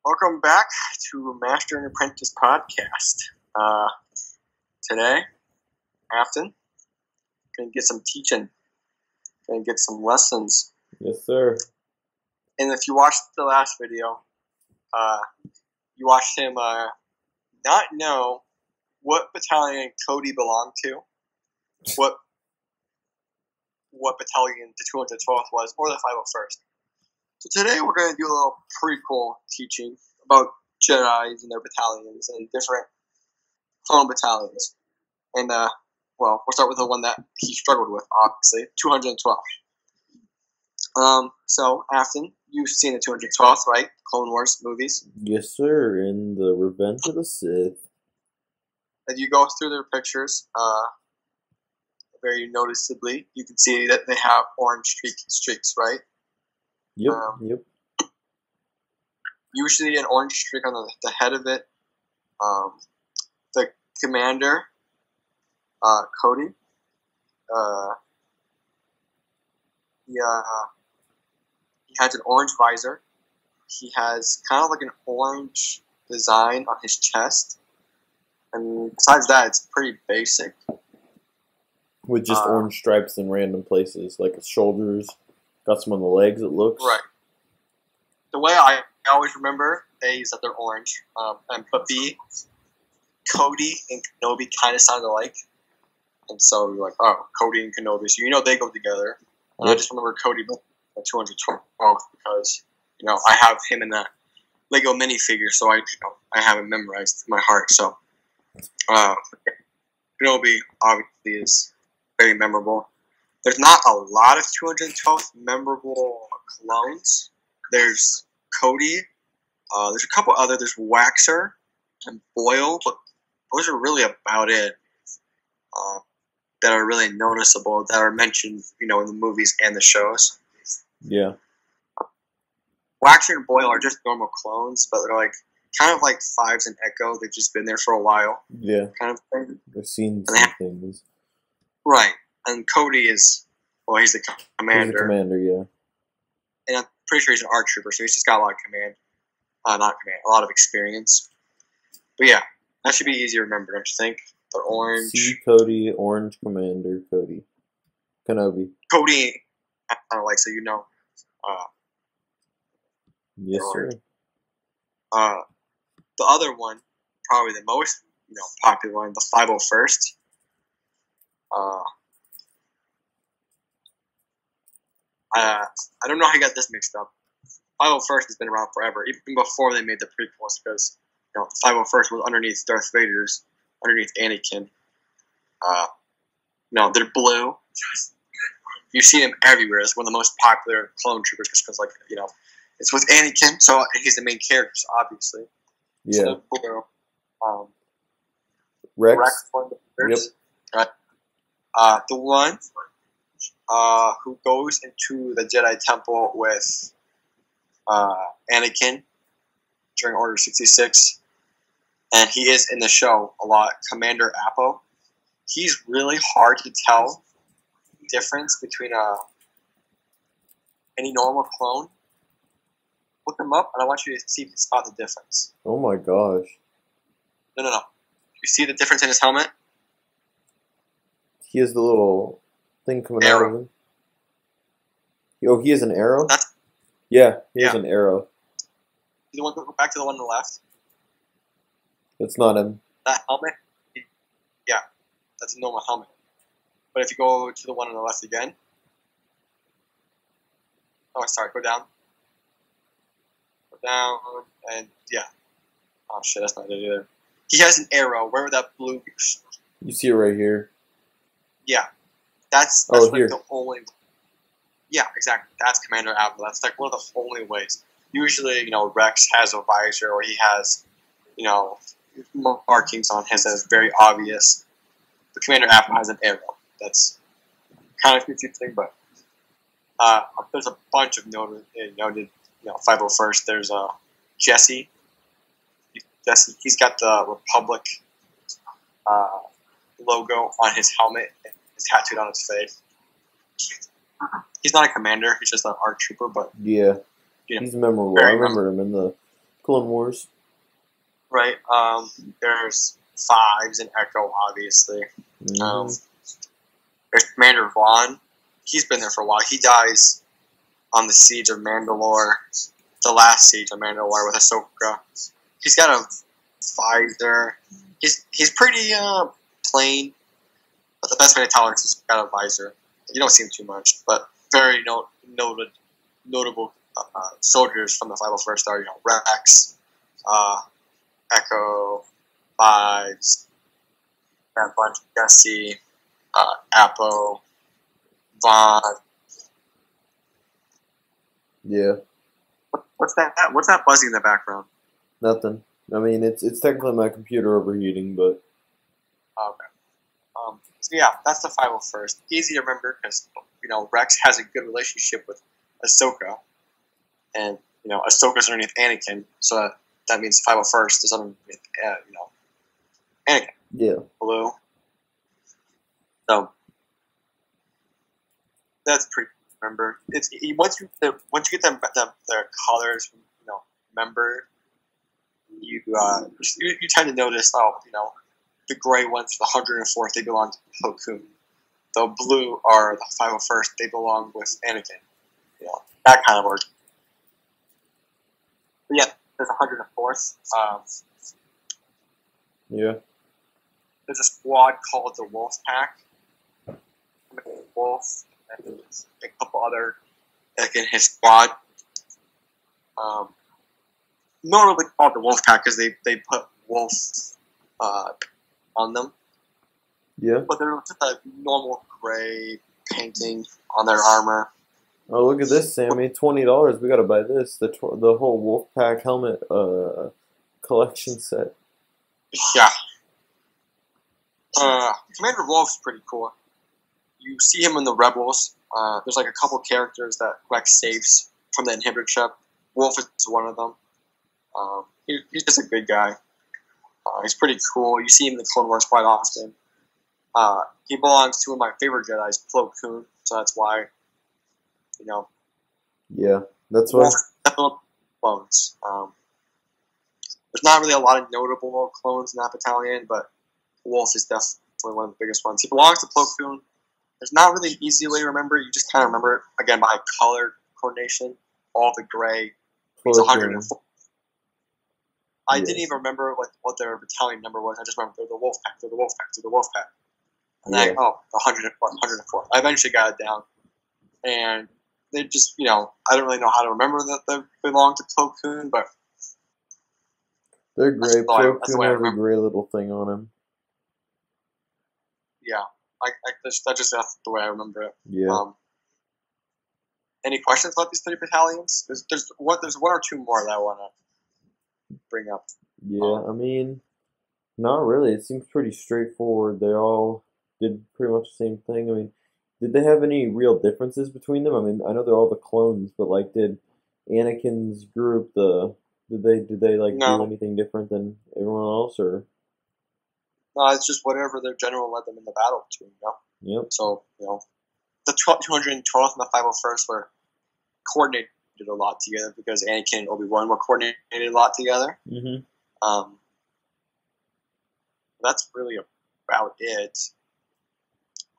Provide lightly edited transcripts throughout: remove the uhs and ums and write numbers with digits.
Welcome back to Master and Apprentice podcast. Today, Afton, gonna get some teaching, gonna get some lessons. Yes, sir. And if you watched the last video, you watched him not know what battalion Cody belonged to, what battalion the 212th was, or the 501st. So today we're going to do a little prequel teaching about Jedis and their battalions and different clone battalions. And, we'll start with the one that he struggled with, obviously, 212. So, Afton, you've seen the 212th, right? Clone Wars movies. Yes, sir. In the Revenge of the Sith. And you go through their pictures, very noticeably, you can see that they have orange streaks, right? Yep. Usually an orange streak on the head of it. The commander, Cody, he has an orange visor. He has kind of like an orange design on his chest. And besides that, it's pretty basic. With just orange stripes in random places, like his shoulders. Got some on the legs, it looks. Right. The way I always remember A is that they're orange. But B, Cody and Kenobi kind of sound alike. And so you're like, oh, Cody and Kenobi. So you know they go together. And I just remember Cody at 212 because, I have him in that Lego minifigure, so I have him memorized in my heart. So Kenobi obviously is very memorable. There's not a lot of 212 memorable clones. There's Cody. There's a couple other. There's Waxer and Boyle, but those are really about it that are really noticeable, that are mentioned, in the movies and the shows. Yeah. Waxer and Boyle are just normal clones, but they're kind of like Fives and Echo. They've just been there for a while. Yeah. Kind of thing. I've seen some things. Right. And Cody is, he's the commander. He's the commander, yeah. And I'm pretty sure he's an ARC trooper, so he's just got a lot of a lot of experience. But yeah, that should be easy to remember, don't you think? The orange. C. Cody, orange commander, Cody. Kenobi. Cody, I don't like, so Yes, sir. The other one, probably the most, popular one, the 501st. I don't know how you got this mixed up. 501st has been around forever, even before they made the prequels, because the 501st was underneath Darth Vader's, underneath Anakin. They're blue. You see them everywhere. It's one of the most popular clone troopers, just because, it's with Anakin, so he's the main character, obviously. Yeah. So blue. Rex. Yep. The one who goes into the Jedi Temple with Anakin during Order 66, and he is in the show a lot, Commander Appo. He's really hard to tell the difference between any normal clone. Look him up, and I want you to see if you spot the difference. Oh my gosh. No. You see the difference in his helmet? He has the little thing coming out of him. Oh, he has an arrow? He has an arrow. You want to go back to the one on the left? It's not him. That helmet? Yeah, that's a normal helmet. But if you go to the one on the left again. Oh, sorry, go down. Go down, and yeah. Oh shit, that's not it either. He has an arrow. Where would that blue be? You see it right here. Yeah. That's here. The only... Yeah, exactly. That's Commander Apple. That's one of the only ways. Usually, Rex has a visor, or he has, markings on his that is very obvious. But Commander Apple has an arrow. That's kind of confusing, but there's a bunch of noted 501st. There's Jesse. He's got the Republic logo on his helmet. It's tattooed on his face. He's not a commander. He's just an ARC trooper, but yeah, he's memorable. I remember him in the Clone Wars. Right. There's Fives and Echo, obviously. Mm-hmm. There's Commander Vaughn. He's been there for a while. He dies on the Siege of Mandalore, the last Siege of Mandalore with Ahsoka. He's got a visor. He's pretty plain, but the best way to tell is he's got a visor. You don't see him too much, but very notable soldiers from the 501st are, Rex, Echo, Fives, that bunch, Jesse, Appo, Vaughn. Yeah. What's that? What's that buzzing in the background? Nothing. I mean, it's technically my computer overheating, but. Okay. So yeah, that's the 501st. Easy to remember because Rex has a good relationship with Ahsoka, and Ahsoka's underneath Anakin, so that means the 501st is underneath Anakin. Yeah. Blue. So that's pretty. Remember, it's once you get the colors from member, you tend to notice the gray ones, the 104th, they belong to Plo Koon. The blue are the 501st, they belong with Anakin. That kind of order. But yeah, there's 104th. Yeah. There's a squad called the Wolf Pack. Wolf and a couple other in his squad. Normally called the Wolf Pack because they put wolf on them. Yeah. But they're just a normal gray painting on their armor. Oh, look at this, Sammy! $20. We gotta buy this. The whole Wolfpack helmet collection set. Yeah. Commander Wolf's pretty cool. You see him in the Rebels. There's like a couple characters that Rex saves from the inhibitor ship. Wolf is one of them. He's just a good guy. He's pretty cool. You see him in the Clone Wars quite often. He belongs to one of my favorite Jedis, Plo Koon, so that's why, Yeah, that's why. Wolf clones. There's not really a lot of notable clones in that battalion, but Wolf is definitely one of the biggest ones. He belongs to Plo Koon. There's not really an easy way to remember. You just kind of remember it, again, by color coordination. All the gray means 104. I didn't even remember what their battalion number was. I just remember they're the Wolf Pack, they're the Wolf Pack, they're the Wolf Pack. And then, 104. I eventually got it down. And they just, I don't really know how to remember that they belong to Plo Koon, but they're gray. Plo Koon has a gray little thing on him. Yeah. That's the way I remember it. Yeah. Any questions about these 3 battalions? There's one or two more that I want to bring up. Yeah, I mean, not really. It seems pretty straightforward. They all did pretty much the same thing. I mean, did they have any real differences between them? I mean, I know they're all the clones, but did Anakin's group did they do anything different than everyone else, or? No, it's just whatever their general led them in the battle to. Yep. So the 212th and the 501st were coordinated a lot together because Anakin and Obi-Wan were coordinated a lot together. Mm-hmm. That's really about it.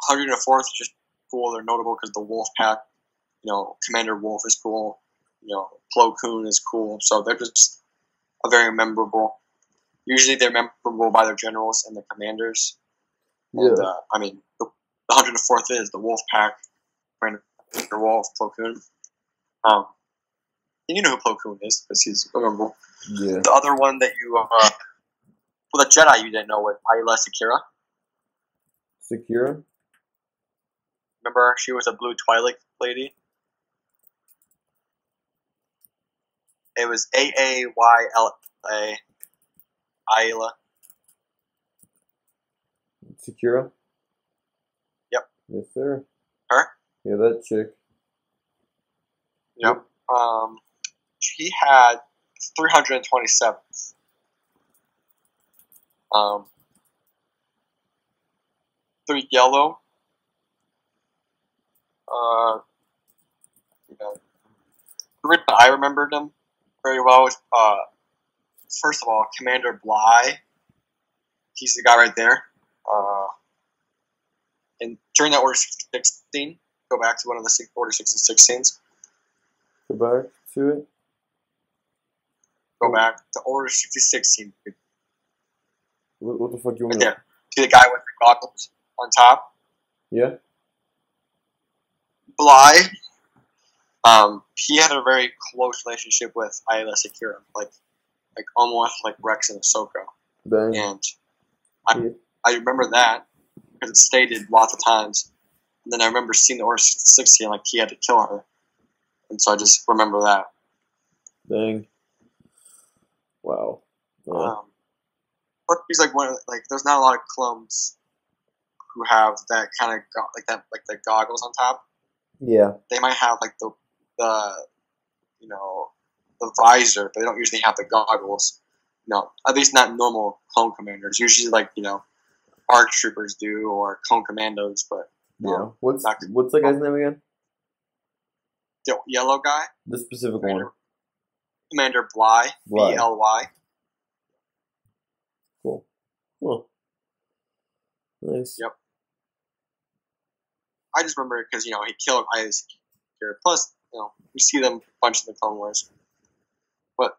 104th is just cool. They're notable because the Wolf Pack, Commander Wolf is cool. Plo Koon is cool. So they're just a very memorable. Usually they're memorable by their generals and their commanders. Yeah. And, I mean, the 104th is the Wolf Pack, Commander Wolf, Plo Koon. And you know who Plo Koon is because he's memorable. Yeah. The other one that the Jedi you didn't know was Ayla Secura. Secura? Remember, she was a blue Twi'lek lady. It was Aayla. Ayla. Secura? Yep. Yes, sir. Her? Yeah, that chick. Yep. She had 327. They're yellow. The reason I remembered them very well was first of all, Commander Bly. He's the guy right there. And during that Order 66 scene, go back to one of the Order 66 scenes. Go back to it. Go back to Order 66 scene. What the fuck you want? Right there. See the guy with the goggles on top? Yeah. Bly. He had a very close relationship with Ayla Secura, like almost like Rex and Ahsoka. Dang. And I remember that because it stated lots of times. And then I remember seeing the Order 66 and like he had to kill her, and so I just remember that. Dang. Wow. Yeah. But he's like one of there's not a lot of clones who have that kind of like the goggles on top. Yeah. They might have like the the visor, but they don't usually have the goggles. No, at least not normal clone commanders. Usually ARC troopers do or clone commandos. But yeah, what's the guy's name again? The yellow guy. The specific one. Commander Bly. Bly. Cool. Cool. Nice. Yep. I just remember it because he killed Isaac here. Plus, we see them a bunch in the Clone Wars. But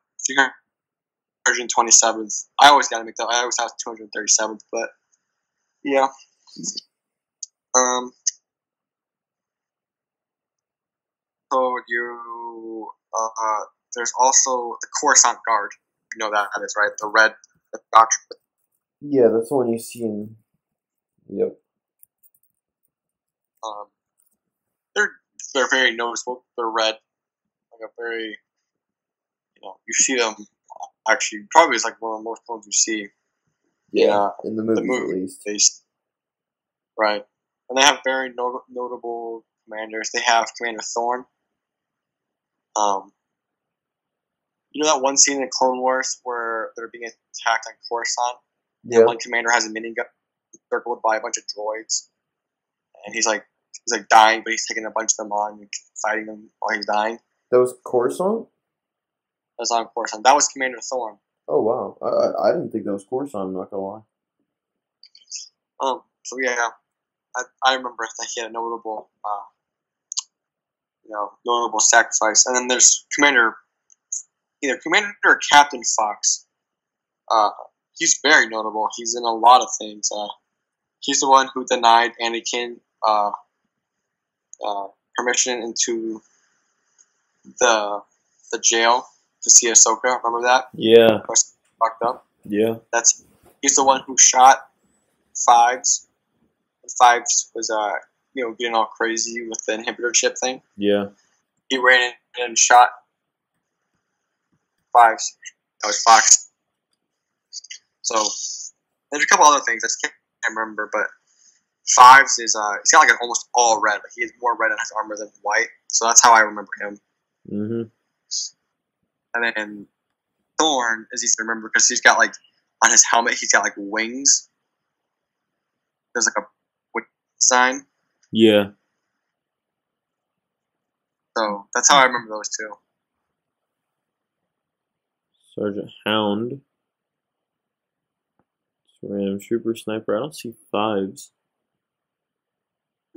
227th, I always gotta make that. I always have 237th, but yeah. So there's also the Coruscant Guard. You know that is right. The red doctrine. Yeah, that's the one you see in. Yep. They're very noticeable. They're red, like a very, you see them. Actually, probably it's like one of the most clones you see. Yeah, in the movies at least. Right, and they have very notable commanders. They have Commander Thorn. You know that one scene in Clone Wars where they're being attacked on Coruscant? Yeah. And one commander has a minigun circled by a bunch of droids, and he's dying, but he's taking a bunch of them on and fighting them while he's dying. That was Coruscant? That was on Coruscant. That was Commander Thorn. Oh, wow. I didn't think that was Coruscant, I'm not gonna lie. So yeah, I remember that he had a notable sacrifice. And then there's either Commander or Captain Fox. He's very notable. He's in a lot of things. He's the one who denied Anakin permission into the jail to see Ahsoka. Remember that? Yeah. Fucked up. Yeah. He's the one who shot Fives. And Fives was getting all crazy with the inhibitor chip thing. Yeah. He ran in and shot Fives. That was Fox. So there's a couple other things I just can't remember, but Fives is he's got like almost all red. Like he has more red on his armor than white, so that's how I remember him. Mm-hmm. And then Thorn is easy to remember because he's got on his helmet he's got wings. There's a wing design. Yeah. So that's how I remember those two. Sergeant Hound. Random trooper, sniper. I don't see Fives.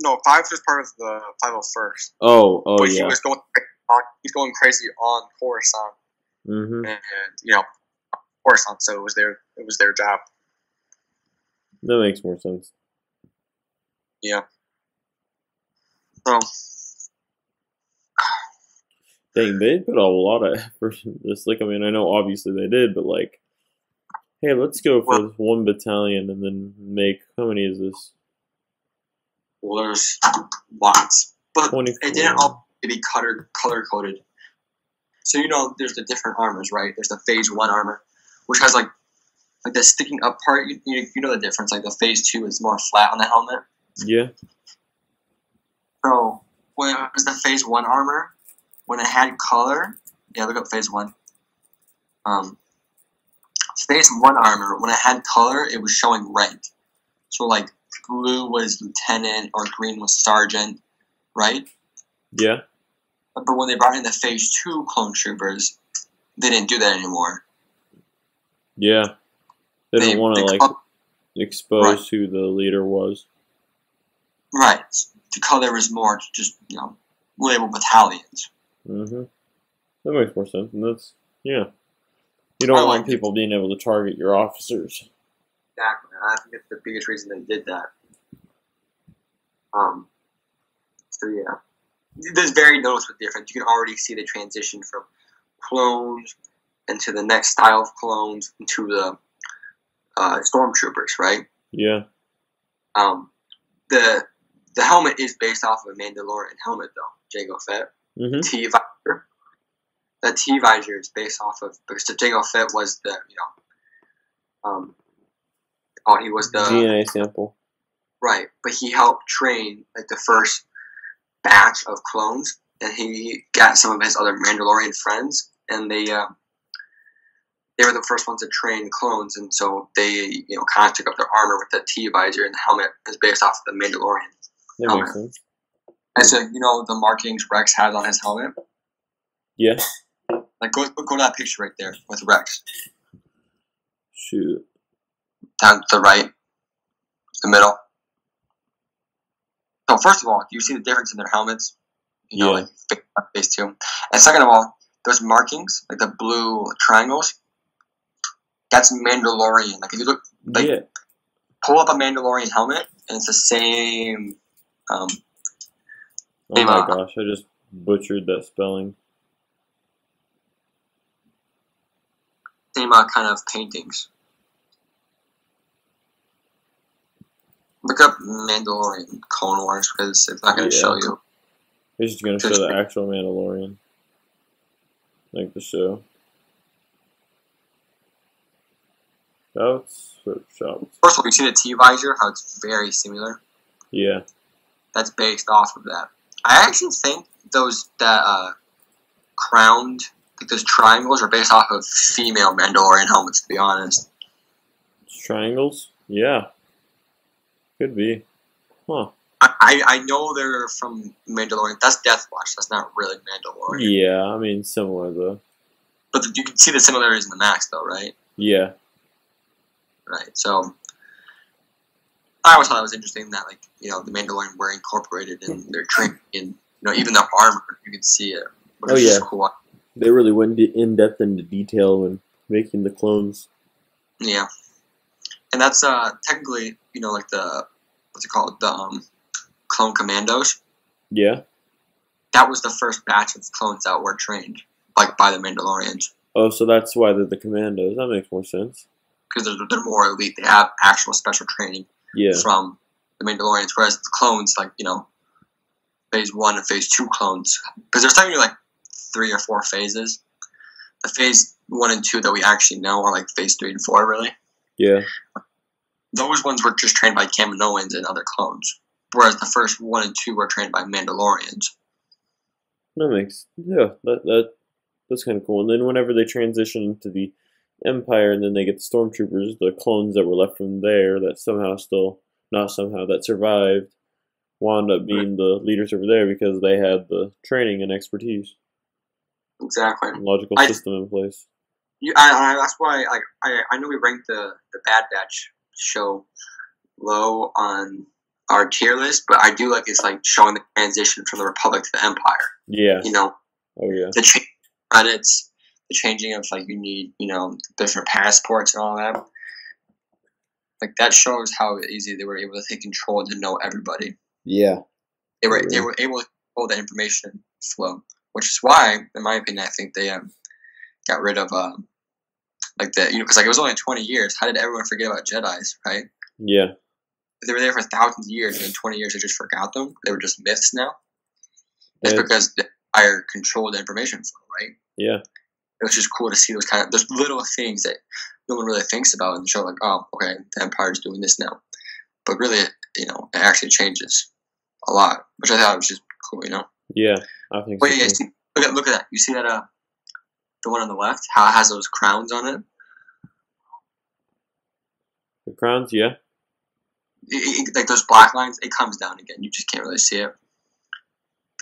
No, Fives was part of the 501st. Oh, but yeah. He's going crazy on Coruscant. Mm-hmm. And Coruscant, so it was their job. That makes more sense. Yeah. So. Dang, they put a lot of effort in this. I know obviously they did, but hey, let's go for this one battalion and then make, how many is this? Well, there's lots. But 24. It didn't all be color-coded. So, there's the different armors, right? There's the Phase 1 armor, which has, the sticking up part. You know the difference. The Phase 2 is more flat on the helmet. Yeah. So, when it was the Phase 1 armor, when it had color, yeah, look up Phase 1. Phase 1 armor, when it had color, it was showing rank. So, blue was lieutenant or green was sergeant, right? Yeah. But when they brought in the Phase 2 clone troopers, they didn't do that anymore. Yeah, they They, didn't want to the like color, right, expose who the leader was. right. The color was more to just label battalions. Mm-hmm. That makes more sense, and that's yeah. You I don't want like it. people being able to target your officers. Exactly. I think that's the biggest reason they did that. Um, so yeah, there's very noticeable difference. You can already see the transition from clones into the next style of clones into the stormtroopers, right? Yeah. Um, the the helmet is based off of a Mandalorian helmet, though. Jango Fett. Mm-hmm. T visor. The T visor is based off of because the Jango Fett was the he was the DNA sample. right, but he helped train like the first batch of clones, and he got some of his other Mandalorian friends, and they were the first ones to train clones, and so they kind of took up their armor with the T visor, and the helmet is based off of the Mandalorian That helmet. makes sense. And so the markings Rex has on his helmet. Yeah. Like go to that picture right there with Rex Shoot. down to the right, the middle. So first of all, do you see the difference in their helmets? Yeah. Like face two. And second of all, those markings, like the blue triangles, that's Mandalorian. Like if you look, like Yeah. pull up a Mandalorian helmet, and it's the same. Oh my gosh, I just butchered that spelling. Same kind of paintings. Look up Mandalorian Clone Wars because it's not going to show you. It's just going to show the actual Mandalorian. Like the show. Shouts. First of all, you see the T visor, how it's very similar. Yeah. That's based off of that. I actually think that crowned, like those triangles, are based off of female Mandalorian helmets. To be honest. Triangles? Yeah. Could be. Huh. I know they're from Mandalorian. That's Death Watch. That's not really Mandalorian. Yeah, I mean similar though. But you can see the similarities in the mask, though, right? Yeah. Right. So I always thought it was interesting that, like, the Mandalorian were incorporated in their training, and even their armor, you can see it. Which is just cool. They really went in depth into detail when making the clones. Yeah, and that's technically, like the what's it called, the clone commandos. Yeah. That was the first batch of clones that were trained, like, by the Mandalorians. Oh, so that's why they're the commandos. That makes more sense. Because they're more elite. They have actual special training from the Mandalorians, whereas the clones, like, Phase 1 and Phase 2 clones, because there's technically like 3 or 4 phases. The Phase 1 and 2 that we actually know are like Phase 3 and 4, really. Yeah. Those ones were just trained by Kaminoans and other clones, whereas the first 1 and 2 were trained by Mandalorians. That's kind of cool. And then whenever they transition into the Empire, and then they get the stormtroopers, the clones that were left from there that that survived, wound up being the leaders over there because they had the training and expertise. Exactly. And logical system in place. That's why I know we ranked the Bad Batch show low on our tier list, but I do like it's like showing the transition from the Republic to the Empire. Yeah. Oh yeah. The credits, the changing of, like, you need different passports and all that. Like, that shows how easy they were able to take control to know everybody. Yeah. They were able to control the information flow, which is why, in my opinion, I think they got rid of because it was only 20 years. How did everyone forget about Jedis, right? Yeah. They were there for thousands of years, and in 20 years they just forgot them. They were just myths now. It's because the Empire controlled the information flow, right? Yeah. It was just cool to see those little things that no one really thinks about in the show. Like, oh, okay, the Empire's doing this now, but really, it actually changes a lot, which I thought was just cool, Yeah, I think. Wait, so look at that. You see that? The one on the left, how it has those crowns on it. The crowns, yeah. Like those black lines, it comes down again. You just can't really see it.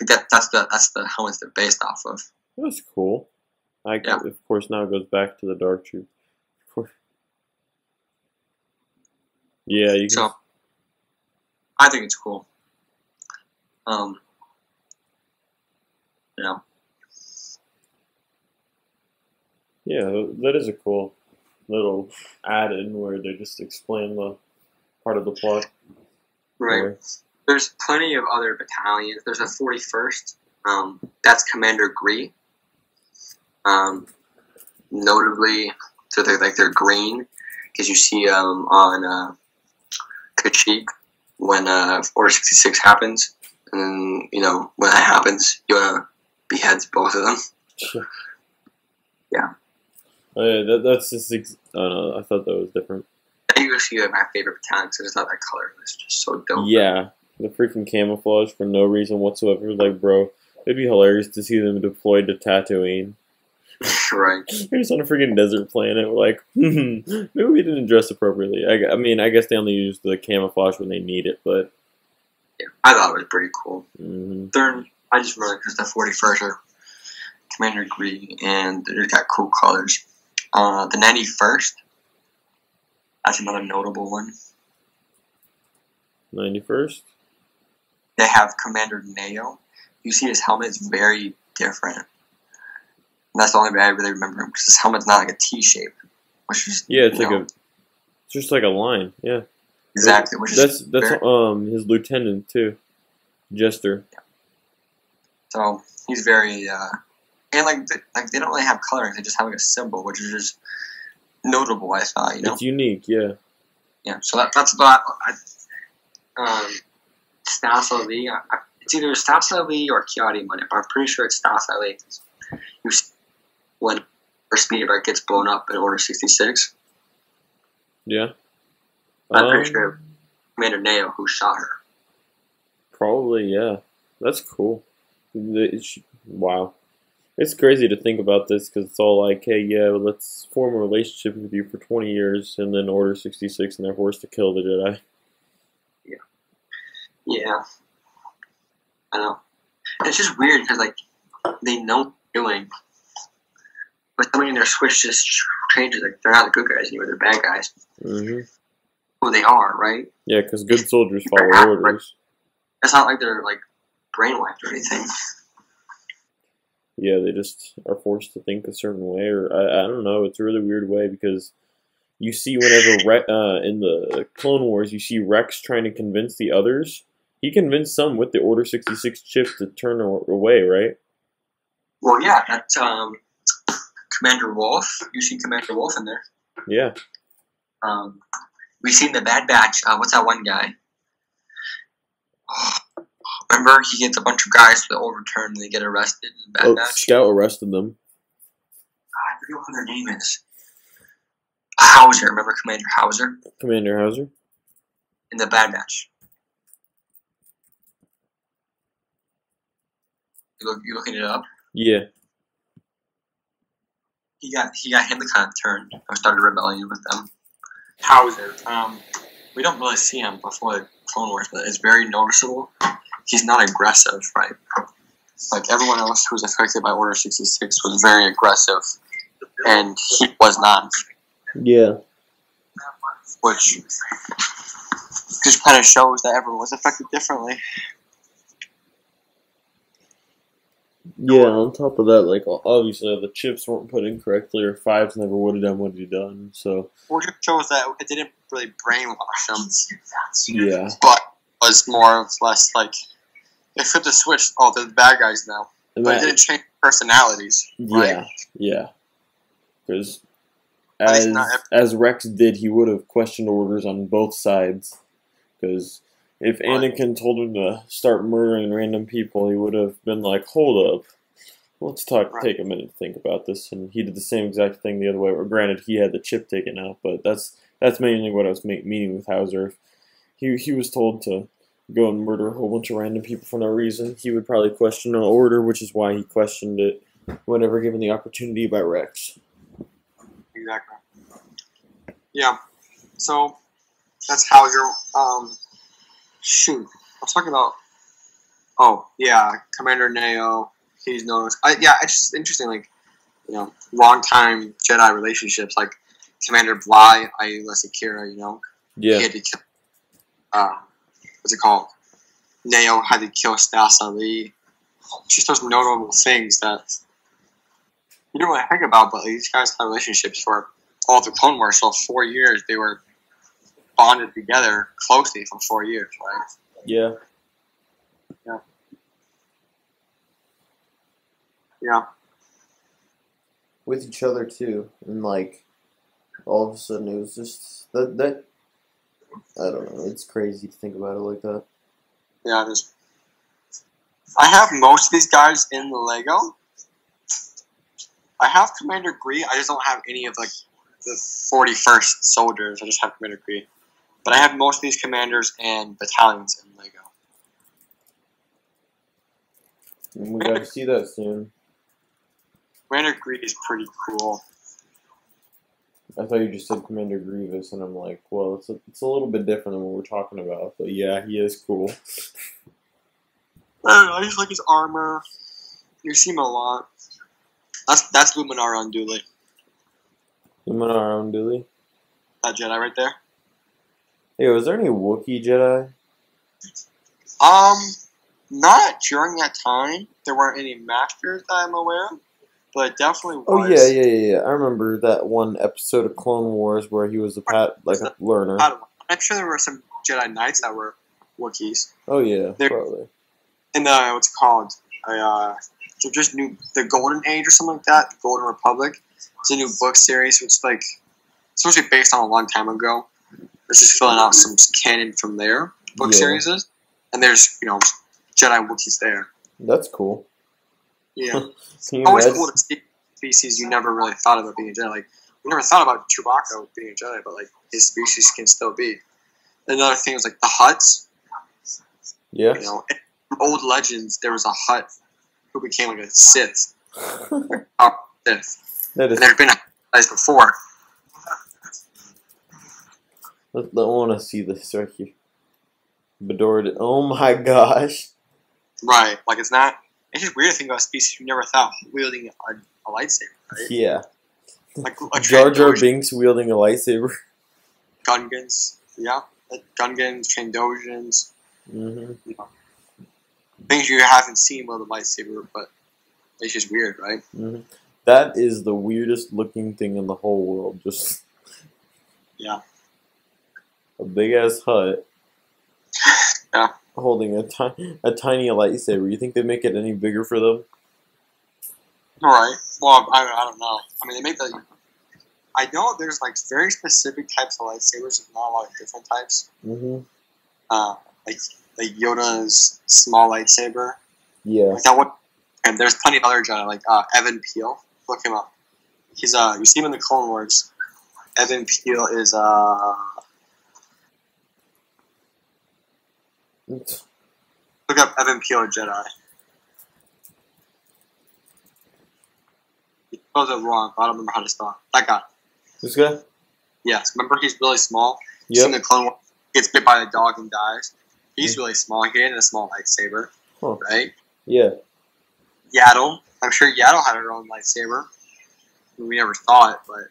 That's the helmets they're based off of. That's cool. Of course, now it goes back to the Dark Troop. Yeah, you can. So I think it's cool. Yeah. Yeah, that is a cool little add-in where they just explain the part of the plot. Right. There. There's plenty of other battalions. There's a 41st. That's Commander Gree. Notably, so they're green because you see on Kashyyyk when Order 66 happens, and then when that happens, you beheads both of them. Sure. Yeah. Oh, yeah, that's just. Oh, no, I thought that was different. I usually my favorite battalion because it's not that color. It's just so dope. Yeah, the freaking camouflage for no reason whatsoever. Like, bro, it'd be hilarious to see them deployed to Tatooine. Right. They're just on a freaking desert planet. We're like, maybe we didn't dress appropriately. I mean, I guess they only use the camouflage when they need it, but yeah, I thought it was pretty cool. Mm-hmm. I just remember because the 41st are Commander Green, and they've got cool colors. The 91st, that's another notable one. 91st? They have Commander Neo. You see his helmet is very different. And that's the only way I really remember him, because his helmet's not like a T shape. Which is, yeah, it's it's just like a line, yeah. Exactly. That's his lieutenant too. Jester. Yeah. So he's very and they don't really have coloring, they just have like a symbol, which is just notable, I thought, It's unique, yeah. Yeah, so that's about Stas Ali. It's either Stas Ali or Kiadi Money, but I'm pretty sure it's Stas Ali. When first meteorite gets blown up in Order 66. Yeah. I'm pretty sure Commander Neo who shot her. Probably, yeah. That's cool. Wow. It's crazy to think about this because it's all like, hey, yeah, let's form a relationship with you for 20 years and then Order 66 and they're forced to kill the Jedi. Yeah. Yeah. I know. And it's just weird because, they know what they're doing. But somebody in their switch just changes. They're not the good guys anymore, they're bad guys. Mm-hmm. Who they are, right? Yeah, because good soldiers follow orders. It's not like they're, brainwashed or anything. Yeah, they just are forced to think a certain way, or I don't know. It's a really weird way because you see whenever in the Clone Wars, you see Rex trying to convince the others. He convinced some with the Order 66 chip to turn away, right? Well, yeah, that's Commander Wolf. You see Commander Wolf in there. Yeah. We've seen the Bad Batch. What's that one guy? Remember, he gets a bunch of guys that overturn and they get arrested in the Bad Batch? Scout arrested them. I forget what their name is. Hauser. Remember Commander Hauser? Commander Hauser? In the Bad Batch. You looking it up? Yeah. He got him to kind of turn or started rebellion with them. Hauser. We don't really see him before the Clone Wars, but it's very noticeable. He's not aggressive, right? Like everyone else who was affected by Order 66 was very aggressive, and he was not. Yeah. Which just kind of shows that everyone was affected differently. Yeah, on top of that, obviously the chips weren't put in correctly, or Fives never would have done what he done, so... Well, it shows that it didn't really brainwash them. Yeah. But it was more or less they flipped the switch, they're the bad guys now. But it didn't change personalities, right? Yeah. Because as Rex did, he would have questioned orders on both sides. Because if Anakin told him to start murdering random people, he would have been like, hold up. Let's take a minute to think about this. And he did the same exact thing the other way. Or granted, he had the chip taken out, but that's mainly what I was meaning with Hauser. He was told to go and murder a whole bunch of random people for no reason. He would probably question an order, which is why he questioned it whenever given the opportunity by Rex. Exactly. Yeah. So that's Hauser. Shoot, I was talking about. Oh yeah, Commander Neo. He's known. It's just interesting. Long time Jedi relationships. Like Commander Bly, Aayla Secura. Yeah. He had to kill. What's it called? Neo had to kill Stas Ali. Just those notable things that you don't really think about, but these guys had relationships for all the Clone Wars. So 4 years they were bonded together closely for 4 years, right? Yeah. Yeah. Yeah. With each other too, and like all of a sudden it was just that I don't know. It's crazy to think about it like that. Yeah. I have most of these guys in the Lego. I have Commander Gree. I just don't have any of like the 41st soldiers. I just have Commander Gree. But I have most of these commanders and battalions in Lego. And we got to see that soon. Commander Gree is pretty cool. I thought you just said Commander Grievous, and I'm like, well, it's a little bit different than what we're talking about. But yeah, he is cool. I don't know. I just like his armor. You see him a lot. That's Luminar on Dooley. Luminar on Dooley. That Jedi right there. Hey, was there any Wookiee Jedi? Not during that time. There weren't any masters that I'm aware of, but it definitely was. Oh yeah. I remember that one episode of Clone Wars where he was a learner. I'm sure there were some Jedi Knights that were Wookiees. Oh yeah, probably. In the what's it called? So just the Golden Age or something like that. The Golden Republic. It's a new book series. It's like it's supposed to be based on a long time ago. It's just filling out some canon from their book series, and there's Jedi Wookiees there. That's cool. Yeah, it's always cool to see species you never really thought about being a Jedi. Like we never thought about Chewbacca being a Jedi, but like his species can still be. Another thing is like the Hutts. Yeah. In old legends, there was a Hutt who became like a Sith. Sith. And there's been guys before. I want to see this right here. Bedored. Oh my gosh. Right. Like it's just weird to think about a species you never thought wielding a lightsaber, right? Yeah. Like Jar Jar Binks wielding a lightsaber. Gungans. Yeah. Like Gungans, Trandosians. Mm-hmm. Things you haven't seen with a lightsaber, but it's just weird, right? Mm-hmm. That is the weirdest looking thing in the whole world. Just. Yeah. A big ass Hutt. Yeah. Holding a tiny lightsaber. You think they make it any bigger for them? All right. Well, I don't know. I mean, they make the. I know there's like very specific types of lightsabers, not a lot of different types. Mm-hmm. Like Yoda's small lightsaber. Yeah. Like that one. And there's plenty of other Jedi, like Evan Peel. Look him up. He's you see him in the Clone Wars. Evan Peel is Look up Evan Peel Jedi. He spells it wrong, but I don't remember how to spell it. That guy. This guy? Yes. Remember he's really small? Yep. In the Clone Wars, gets bit by a dog and dies. He's really small. He had a small lightsaber. Huh. Right? Yeah. Yaddle. I'm sure Yaddle had her own lightsaber. We never saw it, but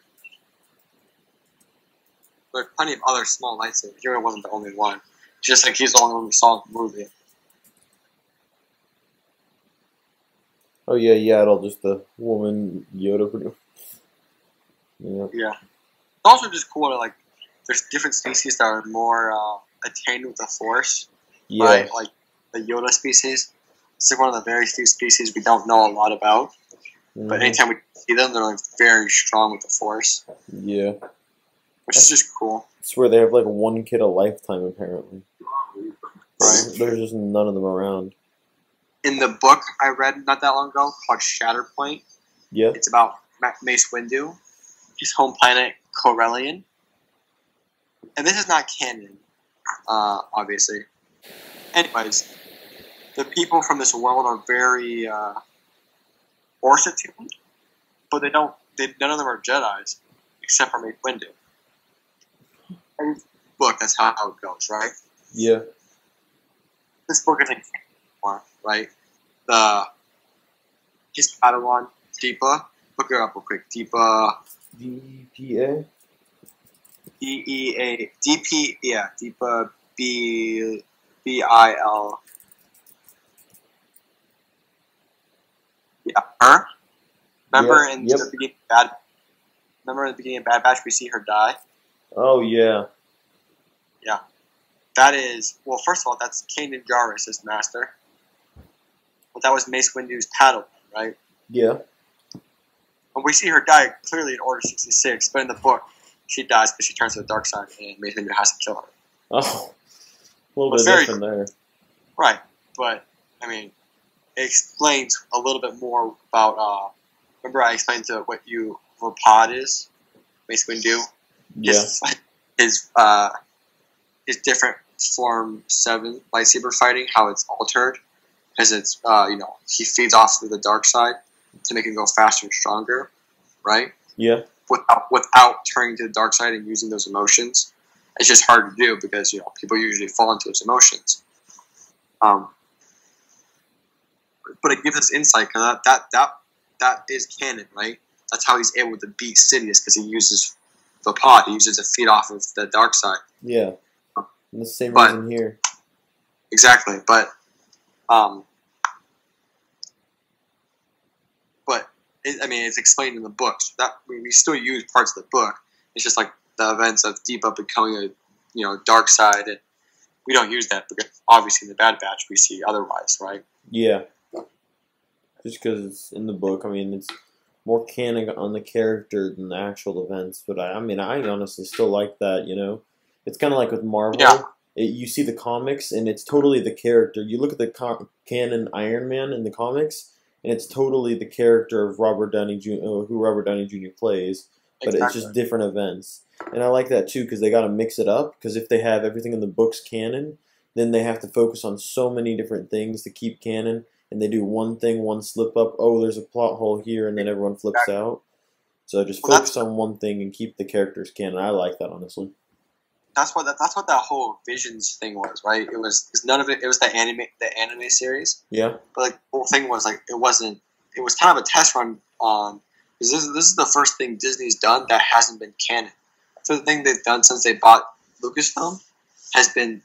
there's plenty of other small lightsabers. Yoda wasn't the only one. Just like he's the only one we saw in the movie. Oh yeah, Yaddle, just the woman Yoda. Yeah. Yeah. It's also just cool to like. There's different species that are more attained with the Force. Yeah. Right? Like the Yoda species. It's like one of the very few species we don't know a lot about. Mm-hmm. But anytime we see them, they're like very strong with the Force. Yeah. Which is just cool. I swear they have like one kid a lifetime apparently. Right. There's just none of them around. In the book I read not that long ago called Shatterpoint. Yeah. It's about Mace Windu, his home planet Corellian. And this is not canon, obviously. Anyways, the people from this world are very Force attuned, but none of them are Jedis, except for Mace Windu. And book, that's how it goes, right? Yeah. This book isn't anymore, right? His Padawan, Deepa. Look her up real quick. Deepa. DPA? Deepa Bil. Yeah, her. Remember Yep, in yep. the beginning of Bad. Remember in the beginning of Bad Batch, we see her die. Oh yeah, Yeah, that is. Well, first of all, that's Kanan Jarrus' master, but that was Mace Windu's Padawan, right? yeah. And we see her die clearly in Order 66, but in the book, she dies because she turns to the dark side, and Mace Windu has to kill her. Oh, a little But bit different there. right, but I mean, it explains a little bit more about. Remember, I explained to what pod is, Mace Windu. Yeah, His different Form 7 lightsaber fighting, how it's altered, because it's he feeds off of the dark side to make him go faster and stronger, right? yeah, Without turning to the dark side and using those emotions. It's just hard to do because people usually fall into those emotions. But it gives us insight because that is canon, right? That's how he's able to beat Sidious because he uses the pod. He uses it to feed off of the dark side. yeah. And the same reason here. Exactly, but it's explained in the books. That we still use parts of the book. It's just like the events of Deepa becoming a dark side, and we don't use that because obviously in the Bad Batch we see otherwise, right? Yeah, just because it's in the book. I mean, it's more canon on the character than the actual events. But I honestly still like that. It's kind of like with Marvel. Yeah. You see the comics, and it's totally the character. You look at the canon Iron Man in the comics, and it's totally the character of Robert Downey Jr., who Robert Downey Jr. plays, but Exactly. it's just different events. And I like that too because they got to mix it up. Because if they have everything in the books canon, then they have to focus on so many different things to keep canon. And they do one thing, one slip up. Oh, there's a plot hole here, and then everyone flips out. So just focus on one thing and keep the characters canon. I like that, honestly. That's what that whole Visions thing was, right? It was none of it. It was the anime series. Yeah. But like the whole thing was like it wasn't. It was kind of a test run on because this is the first thing Disney's done that hasn't been canon. So the thing they've done since they bought Lucasfilm has been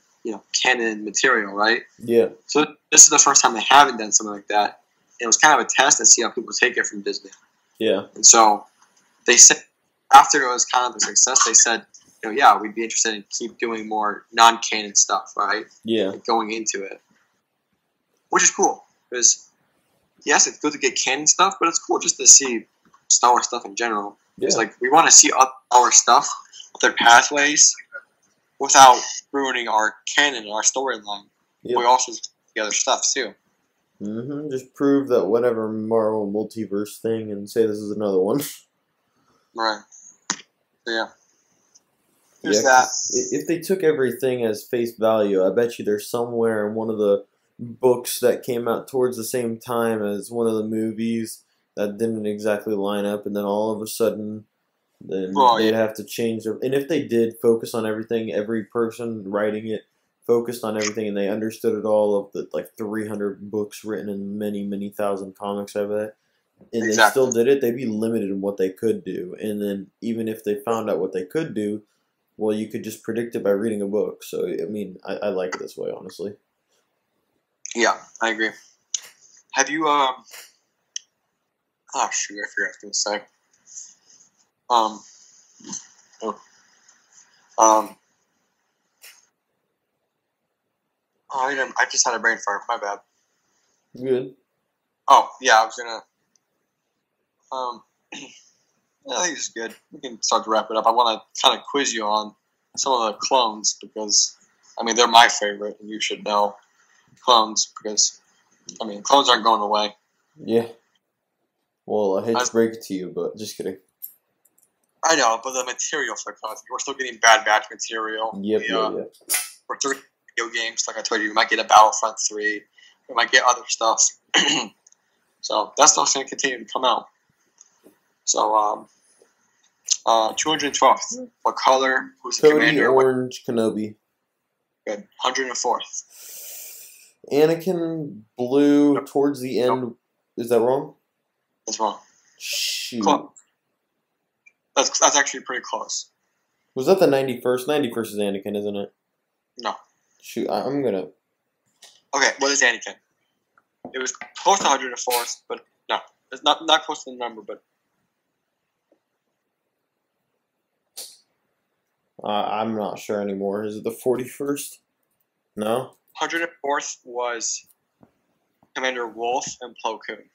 canon material, right? Yeah. So this is the first time they haven't done something like that. It was kind of a test to see how people take it from Disney. Yeah. And so they said after it was kind of a success, they said, yeah, we'd be interested in keep doing more non-canon stuff, right? Yeah. Like going into it, which is cool because yes, it's good to get canon stuff, but it's cool just to see Star Wars stuff in general. Yeah. It's like we want to see our stuff, their pathways, without ruining our canon, our storyline. Yep. We also the other stuff too. Just prove that whatever Marvel multiverse thing and say this is another one. Right. So yeah. Yeah, if they took everything as face value, I bet you there's somewhere in one of the books that came out towards the same time as one of the movies that didn't exactly line up, and then all of a sudden, they'd have to change their. And if they did focus on everything, every person writing it focused on everything, and they understood it all of the 300 books written in many thousand comics, I bet. And they still did it, they'd be limited in what they could do. And then even if they found out what they could do, well, you could just predict it by reading a book. So, I like it this way, honestly. Yeah, I agree. Have you, oh shoot, I forgot what I was going to say. I just had a brain fart, my bad. Good. Oh, yeah, I was going to, I think it's good. We can start to wrap it up. I want to kind of quiz you on some of the clones because, they're my favorite, and you should know clones because, clones aren't going away. Yeah. Well, I hate to break it to you, but just kidding. I know, but the material for the clones, we're still getting Bad Batch material. Yep. We're still getting video games, like I told you. We might get a Battlefront 3. We might get other stuff. So that stuff's going to continue to come out. So, 212th. What color? Who's the commander? Orange Kenobi. Good. 104th. Anakin blue towards the end. Nope. Is that wrong? That's wrong. Shoot. Close. That's actually pretty close. Was that the 91st? 91st is Anakin, isn't it? No. Shoot, I'm gonna. Okay, what is Anakin? It was close to 104th, but no. It's not close to the number, but... I'm not sure anymore. Is it the 41st? No? 104th was Commander Wolf and Plo Koon.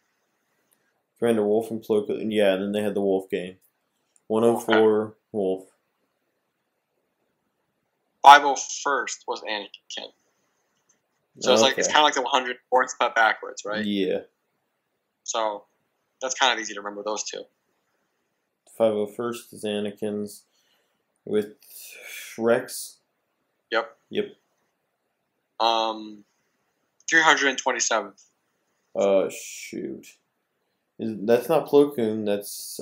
Commander Wolf and Plo Koon. Yeah, and then they had the Wolf gang. 104 Wolf. 501st was Anakin. So it's Okay. it's kind of like the 104th but backwards, right? Yeah. So that's kind of easy to remember those two. 501st is Anakin's with Rex. Yep. Yep. 327th. Shoot. That's not Plo Koon, that's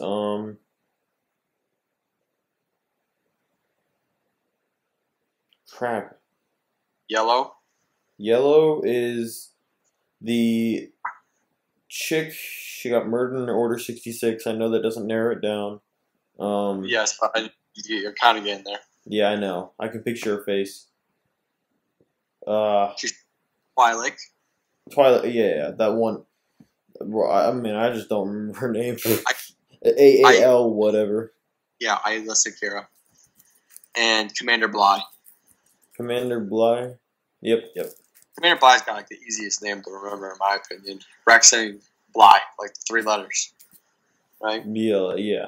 crap. Yellow. Yellow is the chick. She got murdered in Order 66. I know that doesn't narrow it down. Yes, but you're kind of getting there. Yeah, I know. I can picture her face. She's Twi'lek. Twilight. Yeah, that one. I mean, I just don't remember her name. AAL whatever. Yeah, Ayla Secura. And Commander Bly. Commander Bly. Yep. Commander Bly's got like the easiest name to remember, in my opinion. Rex and Bly, like 3 letters, right? Yeah.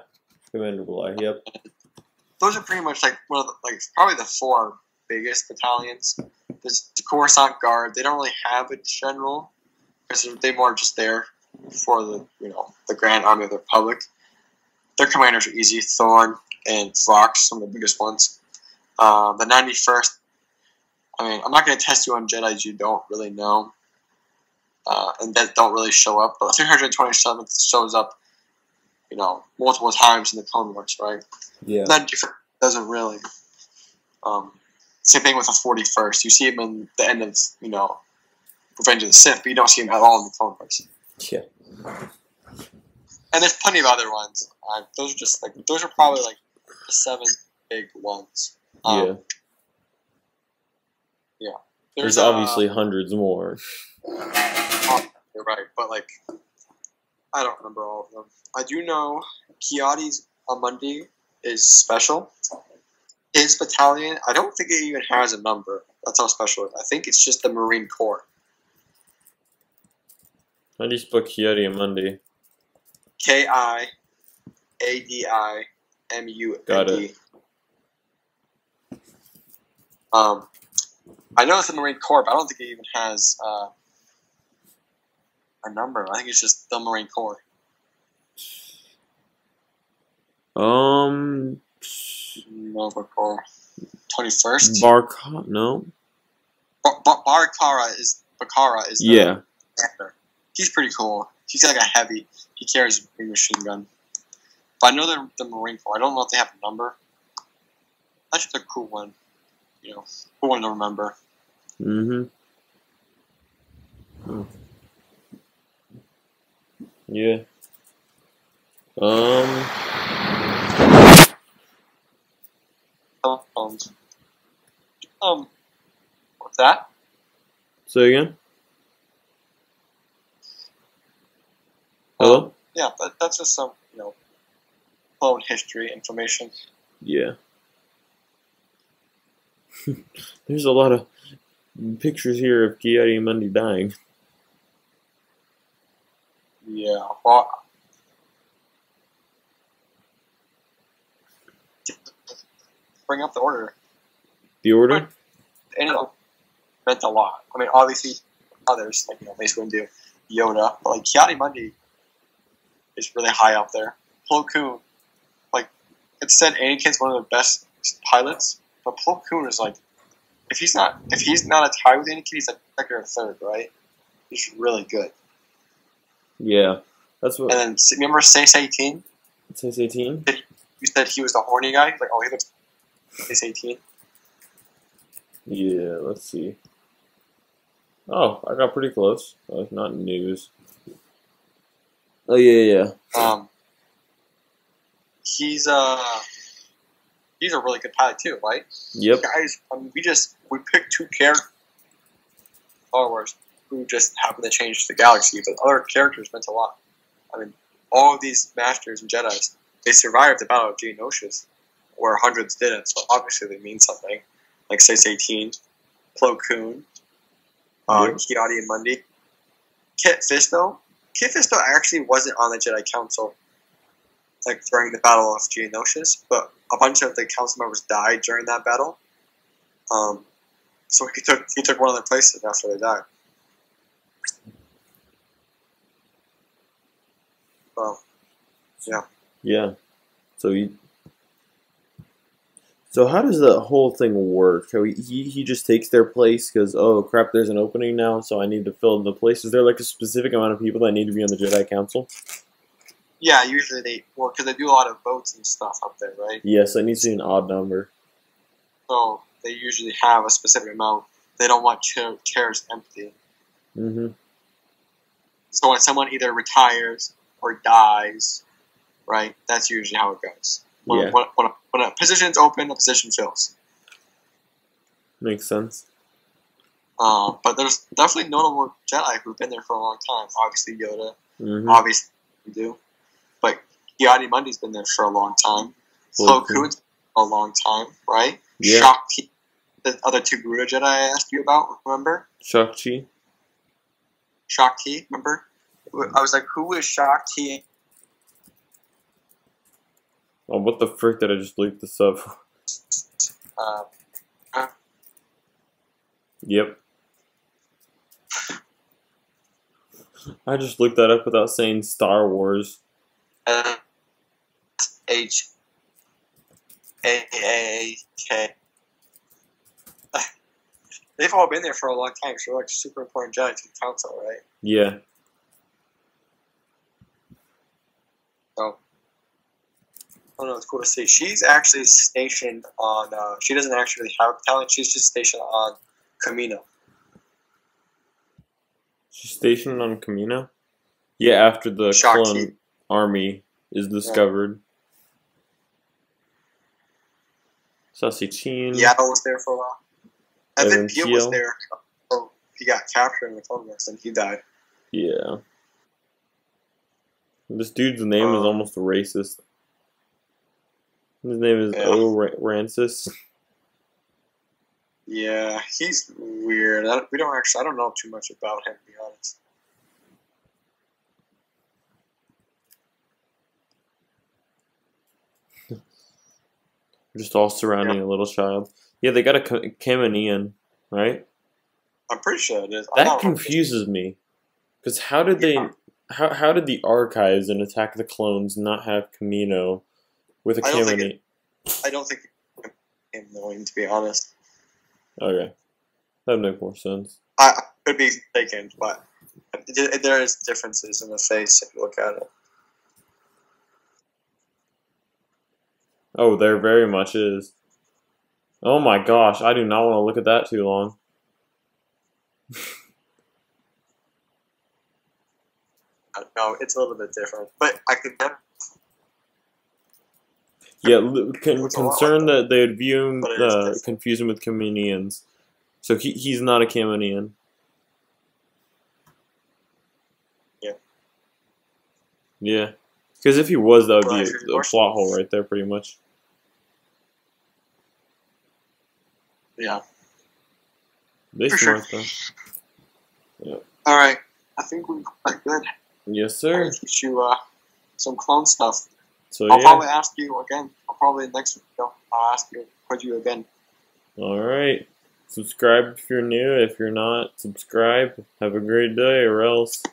Commander Bly. Yep. Those are pretty much like one of the, probably the 4 biggest battalions. There's the Coruscant Guard. They don't really have a general because they're more just there for the Grand Army of the Republic. Their commanders are easy: Thorn and Phlox, some of the biggest ones. The 91st. I mean, I'm not going to test you on Jedi you don't really know, and that don't really show up. But 327th shows up, multiple times in the Clone Wars, right? Yeah. 91st doesn't really. Same thing with the 41st. You see him in the end of, Revenge of the Sith, but you don't see him at all in the Clone Wars. Yeah. And there's plenty of other ones. Those are probably like the 7 big ones. Yeah. Yeah. There's obviously hundreds more. You're right, but I don't remember all of them. I do know Kiadi's Amundi is special. His battalion, I don't think it even has a number. That's how special it is. I think it's just the Marine Corps. How do you spell Kiadi Amundi? Kiadimundi. Got it. I know it's the Marine Corps, but I don't think it even has a number. I think it's just the Marine Corps. Nova Corps. 21st? No. Bakara is Yeah. commander. He's pretty cool. He's got he carries a big machine gun. But I know they're the Marine Corps. I don't know if they have a number. That's just a cool one. Cool one to remember. Mm-hmm. Yeah. Telephones. What's that? Say again? Hello? Yeah, that's just some, clone history information. Yeah. There's a lot of pictures here of Kiadi Mundi dying. Yeah, well, bring up the order. The Order? And it meant a lot. I mean, obviously, others, Mace Windu, Yoda, but, Kiadi Mundi is really high up there. Plo Koon, it said Anakin's one of the best pilots, but Plo Koon is, if he's not a tie with Anakin, he's second or third, right? He's really good. Yeah. That's what. And then, remember Sace 18? Sace 18? You said he was the horny guy? He looks Sace 18. Yeah, let's see. Oh, I got pretty close. Not news. Oh, yeah. He's he's a really good pilot too, right? Yep. Guys, we picked two characters who just happened to change the galaxy, but other characters meant a lot. I mean, all of these masters and Jedis, they survived the Battle of Geonosis, where hundreds didn't, so obviously they mean something. Like 618, Plo Koon, Kiadi and Mundi. Kit Fisto actually wasn't on the Jedi Council like during the Battle of Geonosis, but a bunch of the council members died during that battle. So he took one of their places after they died. Well, yeah. Yeah. So how does the whole thing work? So he just takes their place because, oh crap, there's an opening now, so I need to fill the place. Is there like a specific amount of people that need to be on the Jedi Council? Yeah, usually because they do a lot of votes and stuff up there, right? Yes, it needs to be an odd number. So they usually have a specific amount. They don't want chairs empty. Mm-hmm. So when someone either retires or dies, right, that's usually how it goes. When a position's open, a position fills. Makes sense. But there's definitely notable Jedi who've been there for a long time. Obviously Yoda. Mm-hmm. Obviously we do. But Kiadi Mundi's been there for a long time. Plo Koon's a long time, right? Yeah. Shakti, the other two Buddha Jedi I asked you about, remember? Shakti, remember? I was like, who is Shakti? Oh, what the frick did I just leak this up? Yep. I just looked that up without saying Star Wars. H-A-A-K. They've all been there for a long time, so they're like super important Jedi to the council, right? Yeah. So, I don't know, it's cool to see. She's actually stationed on, she doesn't actually have talent, she's just stationed on Kamino. She's stationed on Kamino? Yeah, after the clone army is discovered. Sassy Chin. Yaddle was there for a while. Evan Peel was there. Oh, he got captured in the Clone Wars and he died. Yeah. This dude's name is almost racist. His name is Rancis. Yeah, he's weird. I don't know too much about him, to be honest. Just all surrounding a little child. Yeah, they got a Kaminian, right? I'm pretty sure it is. That confuses me. Because how did how did the archives in Attack of the Clones not have Kamino with a Kamini? I don't think it's annoying, to be honest. Okay. That would make more sense. I could be mistaken, but there is differences in the face if you look at it. Oh, there very much is. Oh my gosh, I do not want to look at that too long. No, it's a little bit different, but I could never. Yeah, concerned that they would view him, confuse him with Kaminians. So he's not a Kaminian. Yeah. Yeah. Because if he was, that would be a plot hole right there, pretty much. Yeah. They smart, though. Yeah. Alright. I think we're quite good. Yes, sir. I'll teach you some clone stuff. So, I'll probably ask you again. Next video, I'll ask you again. Alright. Subscribe if you're new. If you're not, subscribe. Have a great day, or else.